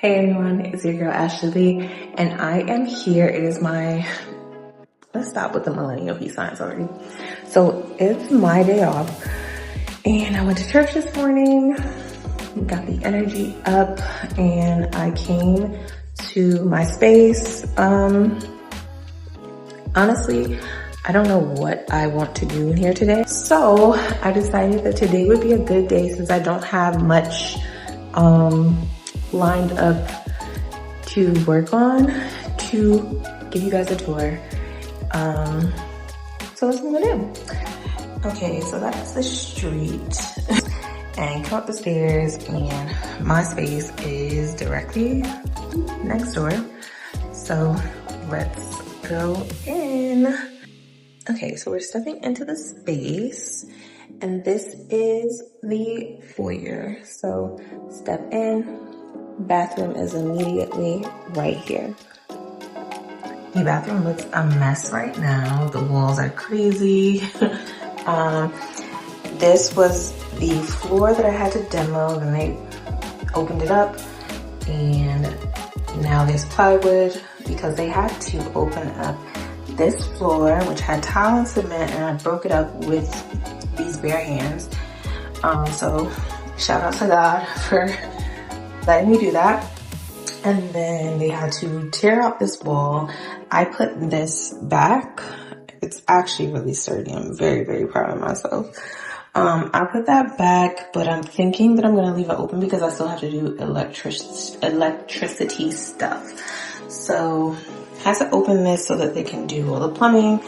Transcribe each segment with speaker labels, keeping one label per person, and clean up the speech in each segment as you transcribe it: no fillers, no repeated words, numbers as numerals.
Speaker 1: Hey everyone, it's your girl Ashley Lee, and I am here. It is my, let's stop with the millennial peace signs already. So it's my day off, and I went to church this morning, got the energy up, and I came to my space. Honestly, I don't know what I want to do in here today. So I decided that today would be a good day since I don't have much lined up to work on to give you guys a tour. So that's what I'm gonna do. Okay, so that's the street. And come up the stairs, and my space is directly next door. So let's go in. Okay, so we're stepping into the space, and this is the foyer. So step in, bathroom is immediately right here. The bathroom looks a mess right now. The walls are crazy. This was the floor that I had to demo, then they opened it up, and now there's plywood because they had to open up this floor, which had tile and cement, and I broke it up with these bare hands. So shout out to God for letting me do that. And then they had to tear out this wall. I put this back. It's actually really sturdy. I'm very, very proud of myself. I put that back, but I'm thinking that I'm gonna leave it open because I still have to do electricity stuff. So I have to open this so that they can do all the plumbing.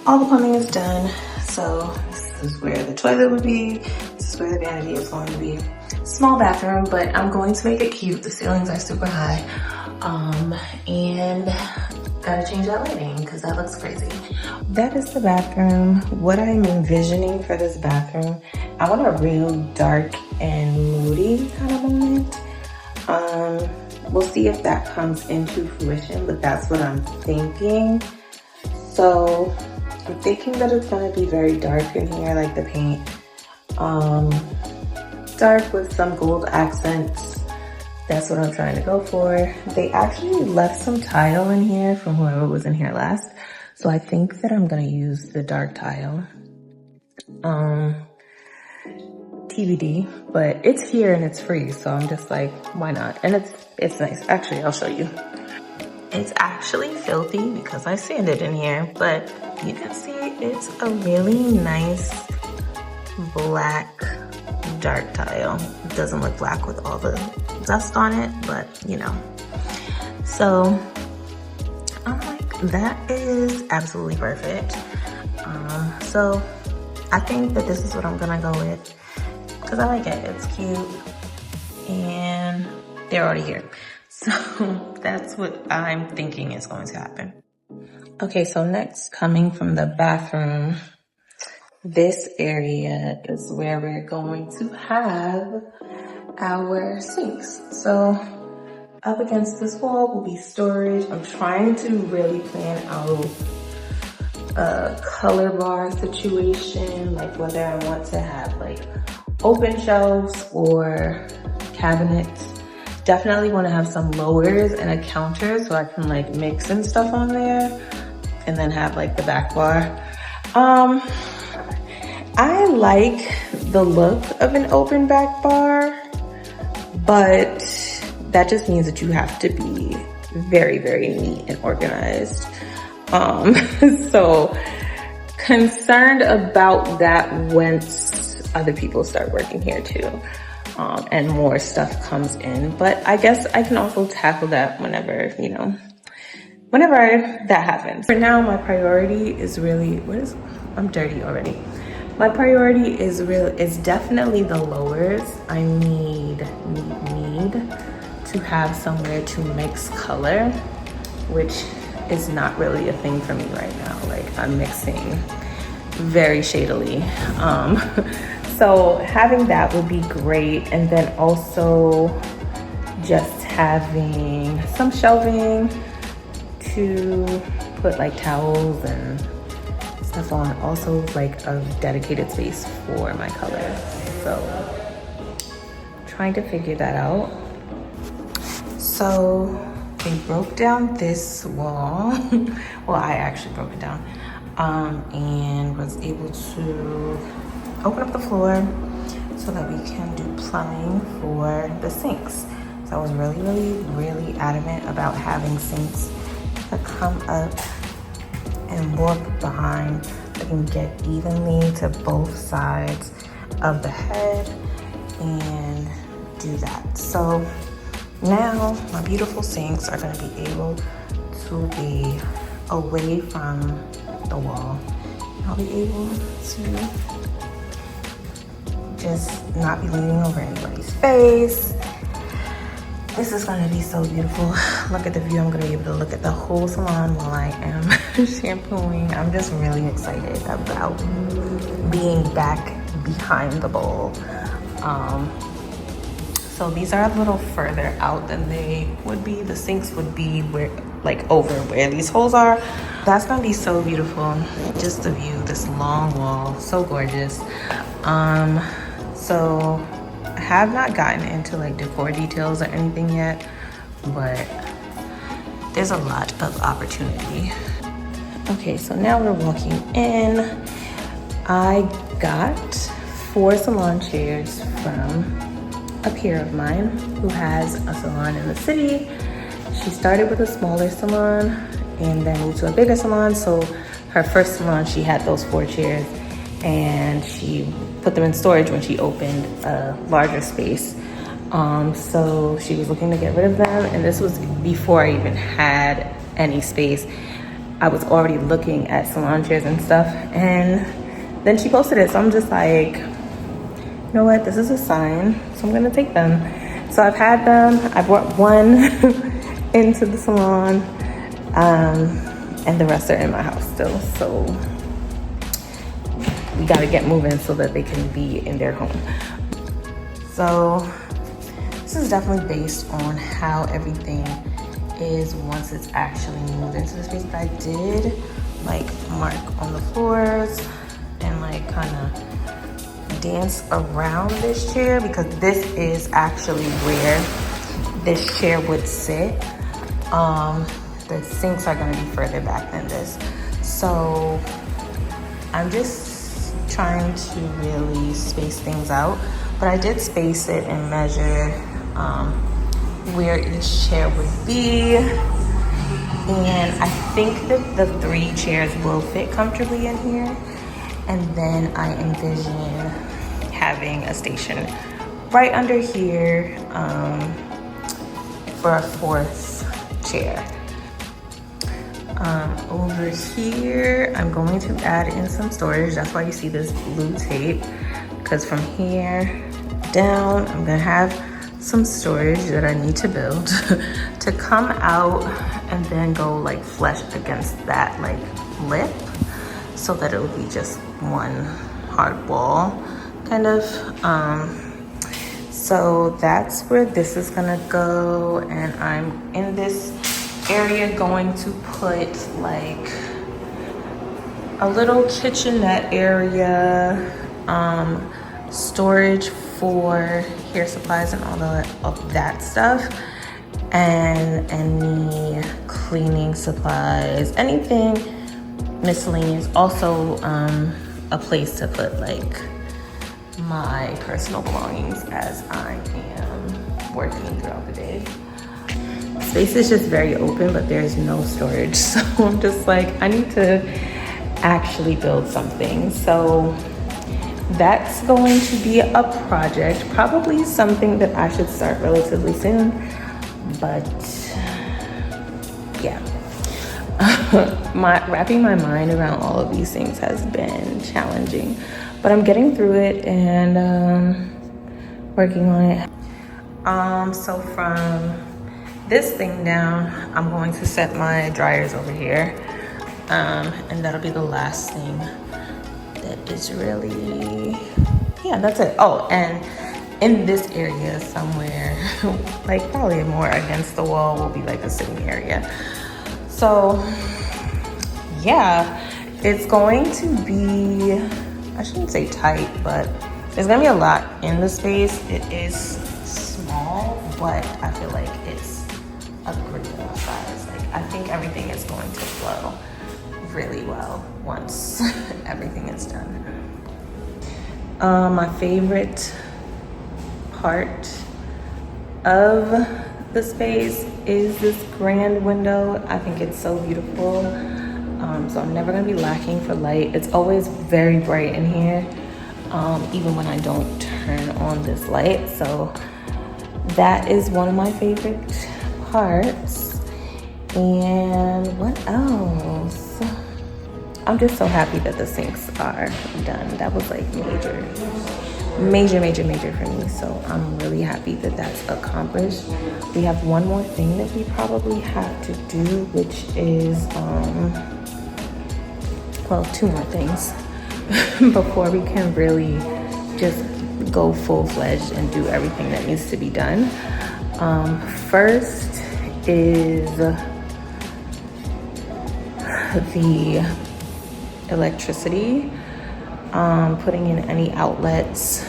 Speaker 1: All the plumbing is done. So this is where the toilet would be. This is where the vanity is going to be. Small bathroom, but I'm going to make it cute. The ceilings are super high. And gotta change that lighting because that looks crazy. That is the bathroom. What I'm envisioning for this bathroom, I want a real dark and moody kind of moment. We'll see if that comes into fruition, but that's what I'm thinking. So I'm thinking that it's gonna be very dark in here, like the paint. Dark with some gold accents. That's what I'm trying to go for. They actually left some tile in here from whoever was in here last. So I think that I'm gonna use the dark tile. TBD, but it's here and it's free. So I'm just like, why not? And it's nice. Actually, I'll show you. It's actually filthy because I sanded in here, but you can see it's a really nice black dark tile. It doesn't look black with all the dust on it, but you know. So I'm like, that is absolutely perfect. So I think that this is what I'm gonna go with because I like it. It's cute and they're already here. So that's what I'm thinking is going to happen. Okay, so next, coming from the bathroom, this area is where we're going to have our sinks. So up against this wall will be storage. I'm trying to really plan out a color bar situation, like whether I want to have like open shelves or cabinets. Definitely want to have some lowers and a counter so I can like mix and stuff on there, and then have like the back bar. I like the look of an open back bar, but that just means that you have to be very, very neat and organized. So concerned about that once other people start working here too, and more stuff comes in. But I guess I can also tackle that whenever, you know, whenever that happens. For now, my priority is really, I'm dirty already. My priority is definitely the lowers. I need to have somewhere to mix color, which is not really a thing for me right now. Like I'm mixing very shadily. So having that would be great. And then also just having some shelving to put like towels and stuff on. Also like a dedicated space for my color. So trying to figure that out. So they broke down this wall. Well, I actually broke it down, and was able to open up the floor so that we can do plumbing for the sinks. So I was really adamant about having sinks that come up and walk behind. I can get evenly to both sides of the head and do that. So now my beautiful sinks are gonna be able to be away from the wall. I'll be able to just not be leaning over anybody's face. This is gonna be so beautiful. Look at the view. I'm gonna be able to look at the whole salon while I am shampooing. I'm just really excited about being back behind the bowl. So these are a little further out than they would be. The sinks would be where, like over where these holes are. That's gonna be so beautiful. Just the view, this long wall, so gorgeous. So I have not gotten into like decor details or anything yet, but there's a lot of opportunity. Okay, so now we're walking in. I got 4 salon chairs from a peer of mine who has a salon in the city. She started with a smaller salon and then moved to a bigger salon. So her first salon, she had those 4 chairs and she put them in storage when she opened a larger space. So she was looking to get rid of them, and this was before I even had any space. I was already looking at salon chairs and stuff, and then she posted it. So I'm just like, you know what, this is a sign, so I'm gonna take them. So I've had them. I brought one into the salon, and the rest are in my house still. So we gotta get moving so that they can be in their home. So this is definitely based on how everything is once it's actually moved into the space. But I did like mark on the floors and like kind of dance around this chair, because this is actually where this chair would sit. The sinks are gonna be further back than this. So I'm just trying to really space things out, but I did space it and measure where each chair would be, and I think that the 3 chairs will fit comfortably in here. And then I envision having a station right under here for a 4th chair. Over here, I'm going to add in some storage. That's why you see this blue tape, because from here down, I'm gonna have some storage that I need to build to come out and then go like flush against that like lip, so that it will be just one hard wall kind of. So that's where this is gonna go, and I'm in this area going to put like a little kitchenette area, storage for hair supplies and all of that stuff, and any cleaning supplies, anything miscellaneous. Also a place to put like my personal belongings as I am working throughout the day. Space is just very open, but there's no storage. So I'm just like, I need to actually build something. So that's going to be a project, probably something that I should start relatively soon. But yeah, wrapping my mind around all of these things has been challenging, but I'm getting through it and working on it. So from this thing down, I'm going to set my dryers over here, and that'll be the last thing that is really, yeah, that's it. Oh, and in this area somewhere, like probably more against the wall, will be like a sitting area. So yeah, it's going to be, I shouldn't say tight, but there's gonna be a lot in the space. It is small, but I feel like it's agree with you guys. Like, I think everything is going to flow really well once everything is done. My favorite part of the space is this grand window. I think it's so beautiful. So I'm never gonna be lacking for light. It's always very bright in here, even when I don't turn on this light. So that is one of my favorite parts. And what else? I'm just so happy that the sinks are done. That was like major for me. So I'm really happy that that's accomplished. We have one more thing that we probably have to do, which is, well, two more things before we can really just go full-fledged and do everything that needs to be done. First is the electricity, putting in any outlets.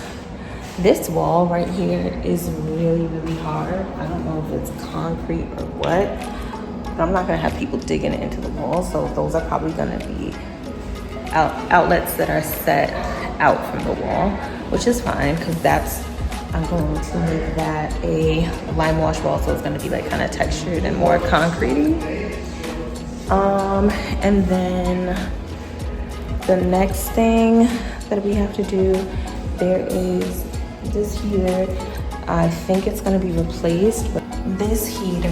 Speaker 1: This wall right here is really hard. I don't know if it's concrete or what, but I'm not gonna have people digging into the wall, so those are probably gonna be outlets that are set out from the wall, which is fine, because I'm going to make that a lime wash wall, so it's gonna be like kind of textured and more concrete. And then the next thing that we have to do, there is this heater. I think it's gonna be replaced, but this heater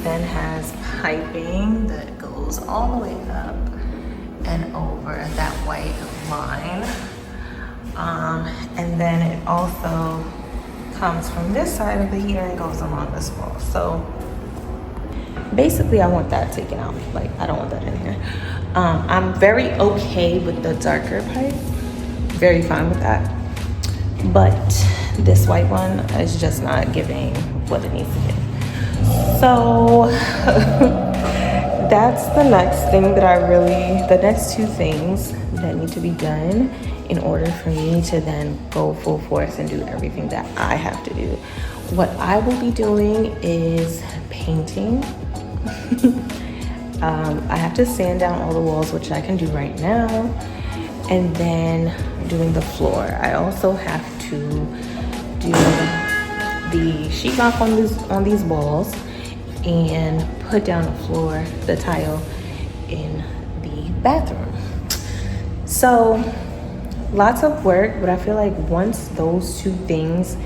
Speaker 1: then has piping that goes all the way up and over that white line. And then it also comes from this side of the heater and goes along this wall. So basically I want that taken out. Like, I don't want that in here. I'm very okay with the darker pipe, very fine with that. But this white one is just not giving what it needs to give. So that's the next thing that the next two things that need to be done in order for me to then go full force and do everything that I have to do. What I will be doing is painting. I have to sand down all the walls, which I can do right now, and then doing the floor. I also have to do the sheetrock on these walls and put down the tile in the bathroom. So lots of work, but I feel like once those two things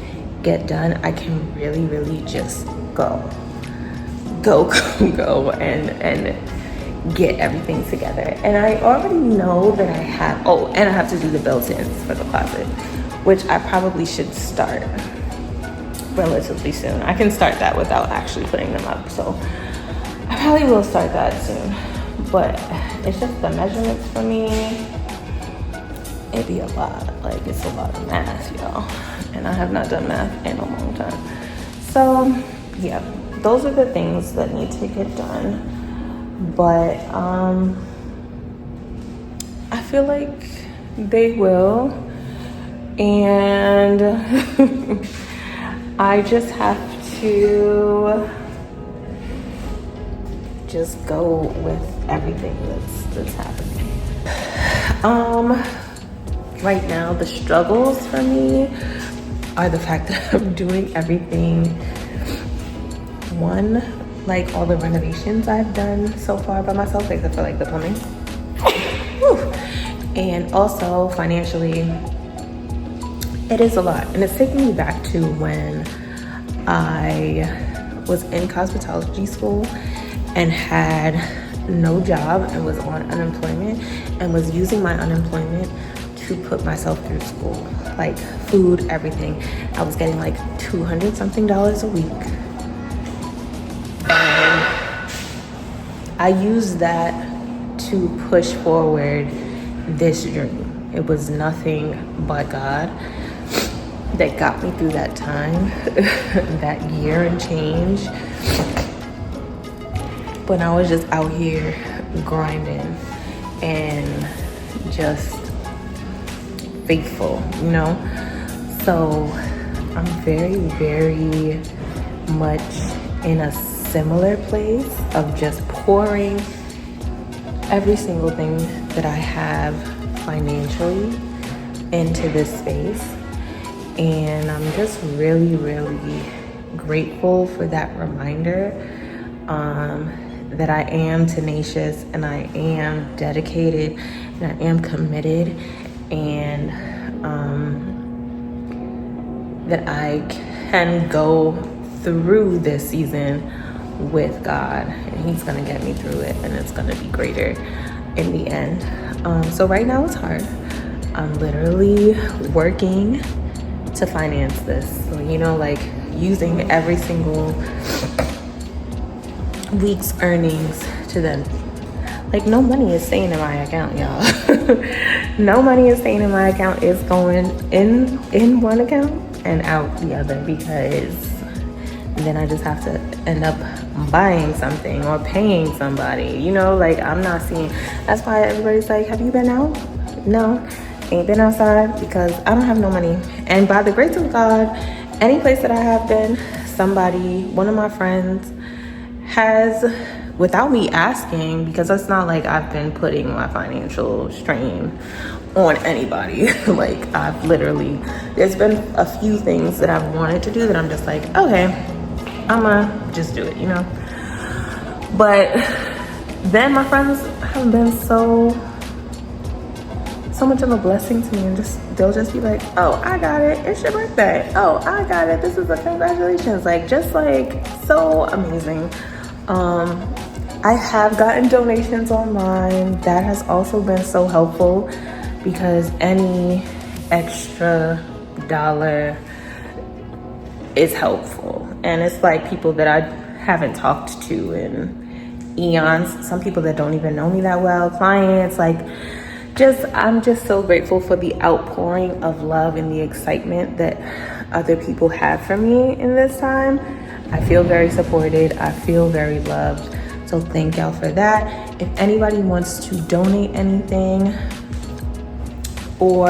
Speaker 1: get done, I can really just go and get everything together. And I already know that I have, and I have to do the built-ins for the closet, which I probably should start relatively soon. I can start that without actually putting them up, so I probably will start that soon. But it's just the measurements for me. It'd be a lot, like it's a lot of math, y'all. And I have not done math in a long time. So yeah, those are the things that need to get done. But I feel like they will. And I just have to just go with everything that's happening. Right now, the struggles for me are the fact that I'm doing everything. One, like all the renovations I've done so far by myself, except for like the plumbing. And also financially, it is a lot. And it's taking me back to when I was in cosmetology school and had no job and was on unemployment and was using my unemployment to put myself through school, like food, everything. I was getting like $200 something a week. And I used that to push forward this dream. It was nothing but God that got me through that time, that year and change. When I was just out here grinding and just faithful, you know? So I'm very, very much in a similar place of just pouring every single thing that I have financially into this space. And I'm just really, really grateful for that reminder that I am tenacious and I am dedicated and I am committed, and that I can go through this season with God, and He's gonna get me through it, and it's gonna be greater in the end. So right now it's hard. I'm literally working to finance this. So, you know, like using every single week's earnings to then, like, no money is staying in my account, y'all. No money is staying in my account. It's going in one account and out the other, because then I just have to end up buying something or paying somebody, you know, like I'm not seeing. That's why everybody's like, have you been out? No, ain't been outside, because I don't have no money. And by the grace of God, any place that I have been, somebody, one of my friends has, without me asking, because it's not like I've been putting my financial strain on anybody. Like I've literally, there's been a few things that I've wanted to do that I'm just like, okay, I'ma just do it, you know. But then my friends have been so much of a blessing to me, and they'll just be like, oh, I got it, it's your birthday, oh, I got it, this is a congratulations, like just like so amazing. I have gotten donations online. That has also been so helpful, because any extra dollar is helpful. And it's like people that I haven't talked to in eons, some people that don't even know me that well, clients, like I'm just so grateful for the outpouring of love and the excitement that other people have for me in this time. I feel very supported. I feel very loved. So thank y'all for that. If anybody wants to donate anything, or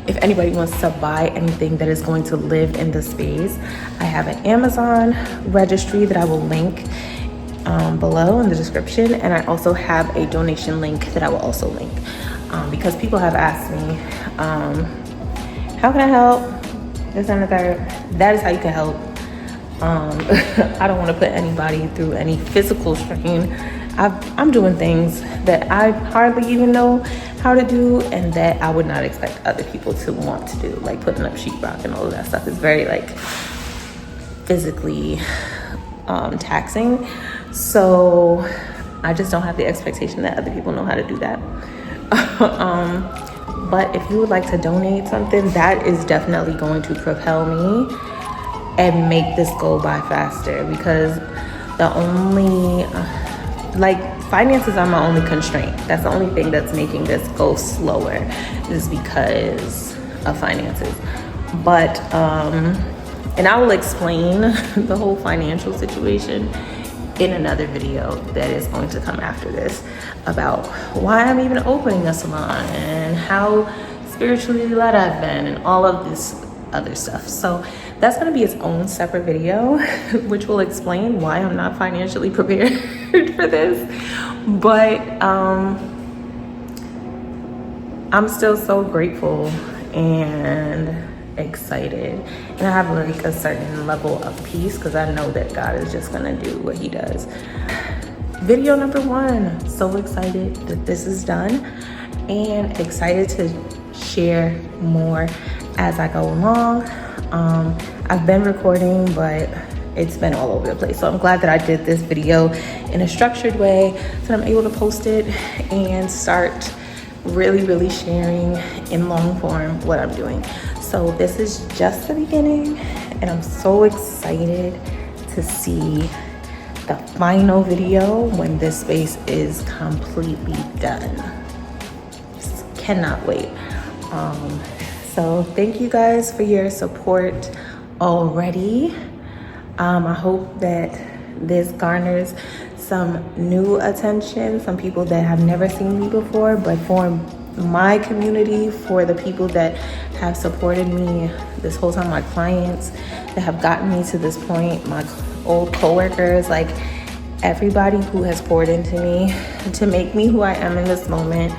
Speaker 1: if anybody wants to buy anything that is going to live in the space, I have an Amazon registry that I will link below in the description. And I also have a donation link that I will also link. Because people have asked me, how can I help? This and the third. That is how you can help. I don't want to put anybody through any physical strain. I'm doing things that I hardly even know how to do, and that I would not expect other people to want to do, like putting up sheetrock and all of that stuff is very like physically taxing. So I just don't have the expectation that other people know how to do that. But if you would like to donate something, that is definitely going to propel me and make this go by faster, because the only like finances are my only constraint. That's the only thing that's making this go slower, is because of finances. But and I will explain the whole financial situation in another video that is going to come after this, about why I'm even opening a salon and how spiritually led I've been and all of this other stuff. So that's going to be its own separate video, which will explain why I'm not financially prepared for this. But I'm still so grateful and excited, and I have like a certain level of peace, because I know that God is just gonna do what He does. Video number 1, so excited that this is done, and excited to share more as I go along. I've been recording, but it's been all over the place, so I'm glad that I did this video in a structured way, so that I'm able to post it and start really sharing in long form what I'm doing. So this is just the beginning, and I'm so excited to see the final video when this space is completely done. Just cannot wait. So thank you guys for your support already. I hope that this garners some new attention, some people that have never seen me before, but my community, for the people that have supported me this whole time, my clients that have gotten me to this point, my old coworkers, like everybody who has poured into me to make me who I am in this moment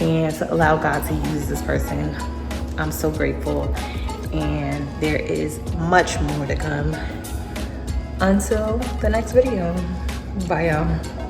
Speaker 1: and to allow God to use this person. I'm so grateful, and there is much more to come. Until the next video, bye y'all.